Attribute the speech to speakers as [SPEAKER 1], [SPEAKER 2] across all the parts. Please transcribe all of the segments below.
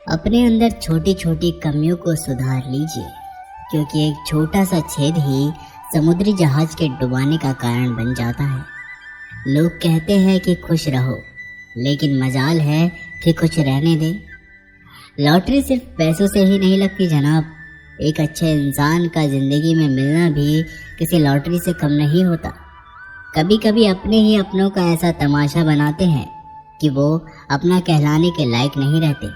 [SPEAKER 1] अपने अंदर छोटी छोटी कमियों को सुधार लीजिए, क्योंकि एक छोटा सा छेद ही समुद्री जहाज के डुबाने का कारण बन जाता है। लोग कहते हैं कि खुश रहो, लेकिन मजाल है कि कुछ रहने दे। लॉटरी सिर्फ पैसों से ही नहीं लगती जनाब। एक अच्छे इंसान का जिंदगी में मिलना भी किसी लॉटरी से कम नहीं होता। कभी कभी अपने ही अपनों का ऐसा तमाशा बनाते हैं कि वो अपना कहलाने के लायक नहीं रहते।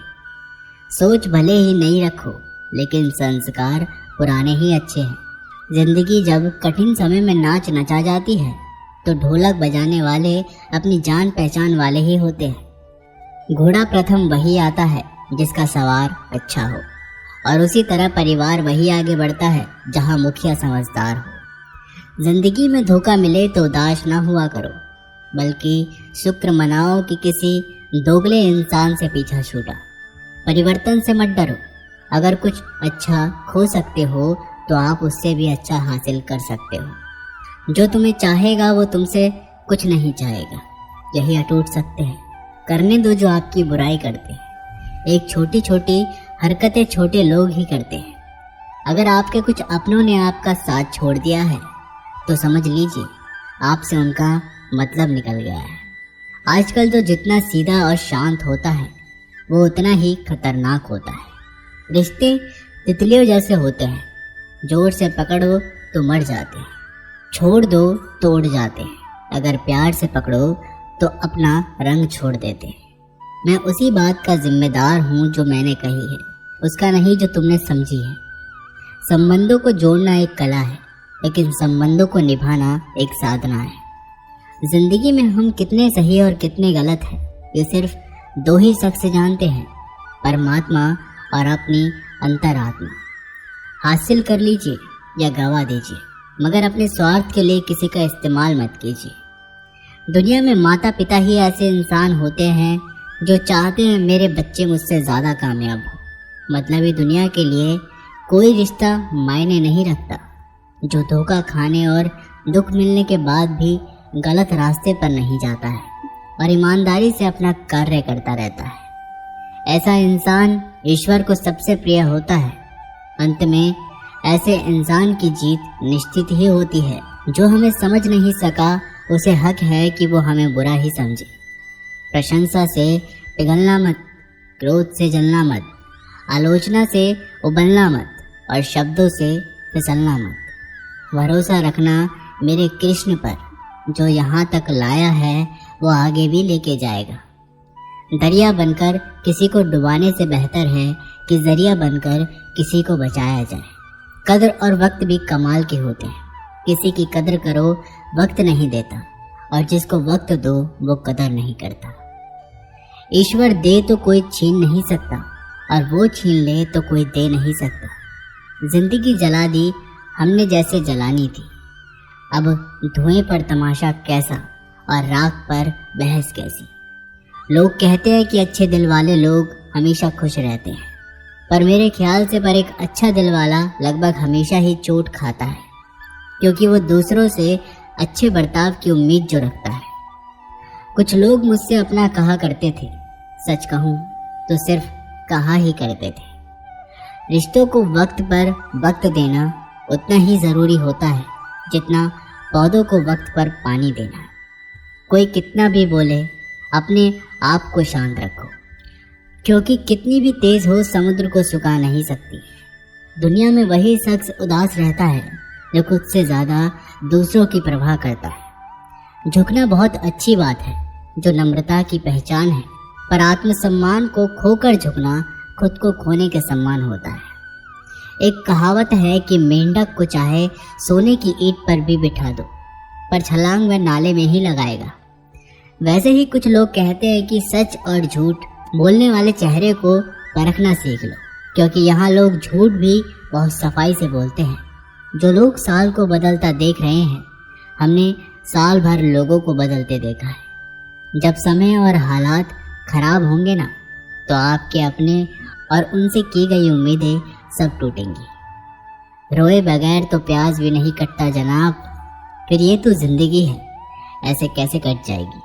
[SPEAKER 1] सोच भले ही नई रखो, लेकिन संस्कार पुराने ही अच्छे हैं। जिंदगी जब कठिन समय में नाच नचा जाती है तो ढोलक बजाने वाले अपनी जान पहचान वाले ही होते हैं। घोड़ा प्रथम वही आता है जिसका सवार अच्छा हो, और उसी तरह परिवार वही आगे बढ़ता है जहां मुखिया समझदार हो। जिंदगी में धोखा मिले तो उदास ना हुआ करो, बल्कि शुक्र मनाओ कि किसी दोगले इंसान से पीछा छूटा। परिवर्तन से मत डरो। अगर कुछ अच्छा खो सकते हो तो आप उससे भी अच्छा हासिल कर सकते हो। जो तुम्हें चाहेगा वो तुमसे कुछ नहीं चाहेगा, यही अटूट सत्य है। करने दो जो आपकी बुराई करते हैं। एक छोटी छोटी हरकतें छोटे लोग ही करते हैं। अगर आपके कुछ अपनों ने आपका साथ छोड़ दिया है तो समझ लीजिए आपसे उनका मतलब निकल गया है। आजकल तो जितना सीधा और शांत होता है वो उतना ही खतरनाक होता है। रिश्ते तितलियों जैसे होते हैं, जोर से पकड़ो तो मर जाते हैं, छोड़ दो तो उड़ जाते हैं। अगर प्यार से पकड़ो तो अपना रंग छोड़ देते हैं। मैं उसी बात का जिम्मेदार हूँ जो मैंने कही है, उसका नहीं जो तुमने समझी है। संबंधों को जोड़ना एक कला है, लेकिन संबंधों को निभाना एक साधना है। जिंदगी में हम कितने सही और कितने गलत हैं ये सिर्फ दो ही शख्स जानते हैं, परमात्मा और अपनी अंतरात्मा। हासिल कर लीजिए या गवा दीजिए, मगर अपने स्वार्थ के लिए किसी का इस्तेमाल मत कीजिए। दुनिया में माता पिता ही ऐसे इंसान होते हैं जो चाहते हैं मेरे बच्चे मुझसे ज़्यादा कामयाब हो। मतलबी दुनिया के लिए कोई रिश्ता मायने नहीं रखता। जो धोखा खाने और दुख मिलने के बाद भी गलत रास्ते पर नहीं जाता है और ईमानदारी से अपना कार्य करता रहता है, ऐसा इंसान ईश्वर को सबसे प्रिय होता है। अंत में ऐसे इंसान की जीत निश्चित ही होती है। जो हमें समझ नहीं सका उसे हक है कि वो हमें बुरा ही समझे। प्रशंसा से पिघलना मत, क्रोध से जलना मत, आलोचना से उबलना मत और शब्दों से फिसलना मत। भरोसा रखना मेरे कृष्ण पर, जो यहाँ तक लाया है वो आगे भी लेके जाएगा। दरिया बनकर किसी को डुबाने से बेहतर है कि जरिया बनकर किसी को बचाया जाए। कद्र और वक्त भी कमाल के होते हैं। किसी की कद्र करो, वक्त नहीं देता, और जिसको वक्त दो वो कदर नहीं करता। ईश्वर दे तो कोई छीन नहीं सकता, और वो छीन ले तो कोई दे नहीं सकता। जिंदगी जला दी हमने जैसे जलानी थी, अब धुएं पर तमाशा कैसा और राख पर बहस कैसी। लोग कहते हैं कि अच्छे दिल वाले लोग हमेशा खुश रहते हैं, पर मेरे ख्याल से पर एक अच्छा दिल वाला लगभग हमेशा ही चोट खाता है, क्योंकि वो दूसरों से अच्छे बर्ताव की उम्मीद जो रखता है। कुछ लोग मुझसे अपना कहा करते थे, सच कहूँ तो सिर्फ कहा ही करते थे। रिश्तों को वक्त पर वक्त देना उतना ही ज़रूरी होता है जितना पौधों को वक्त पर पानी देना। कोई कितना भी बोले, अपने आप को शांत रखो, क्योंकि कितनी भी तेज हो समुद्र को सुखा नहीं सकती। दुनिया में वही शख्स उदास रहता है जो खुद से ज़्यादा दूसरों की परवाह करता है। झुकना बहुत अच्छी बात है, जो नम्रता की पहचान है, पर आत्मसम्मान को खोकर झुकना खुद को खोने के सम्मान होता है। एक कहावत है कि मेंढक को चाहे सोने की ईंट पर भी बिठा दो, पर छलांग वह नाले में ही लगाएगा। वैसे ही कुछ लोग कहते हैं कि सच और झूठ बोलने वाले चेहरे को परखना सीख लो, क्योंकि यहाँ लोग झूठ भी बहुत सफाई से बोलते हैं। जो लोग साल को बदलता देख रहे हैं, हमने साल भर लोगों को बदलते देखा है। जब समय और हालात खराब होंगे ना, तो आपके अपने और उनसे की गई उम्मीदें सब टूटेंगी। रोए बगैर तो प्याज भी नहीं कटता जनाब। फिर ये तो जिंदगी है, ऐसे कैसे कट जाएगी।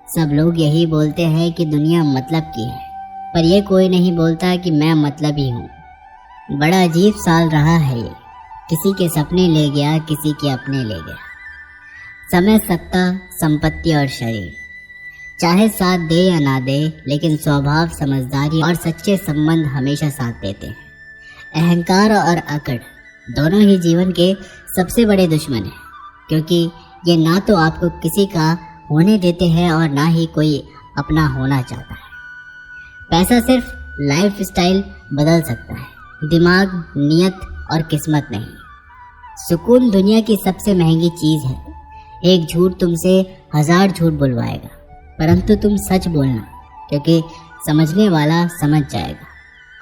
[SPEAKER 1] सब लोग यही बोलते हैं कि दुनिया मतलब की है, पर ये कोई नहीं बोलता कि मैं मतलबी हूँ। बड़ा अजीब साल रहा है ये, किसी के सपने ले गया, किसी के अपने ले गया। समय, सत्ता, संपत्ति और शरीर चाहे साथ दे या ना दे, लेकिन स्वभाव, समझदारी और सच्चे संबंध हमेशा साथ देते हैं। अहंकार और अकड़ दोनों ही जीवन के सबसे बड़े दुश्मन हैं, क्योंकि ये ना तो आपको किसी का होने देते हैं और ना ही कोई अपना होना चाहता है। पैसा सिर्फ लाइफ स्टाइल बदल सकता है, दिमाग, नियत और किस्मत नहीं। सुकून दुनिया की सबसे महंगी चीज है। एक झूठ तुमसे 1000 झूठ बुलवाएगा, परंतु तुम सच बोलना, क्योंकि समझने वाला समझ जाएगा।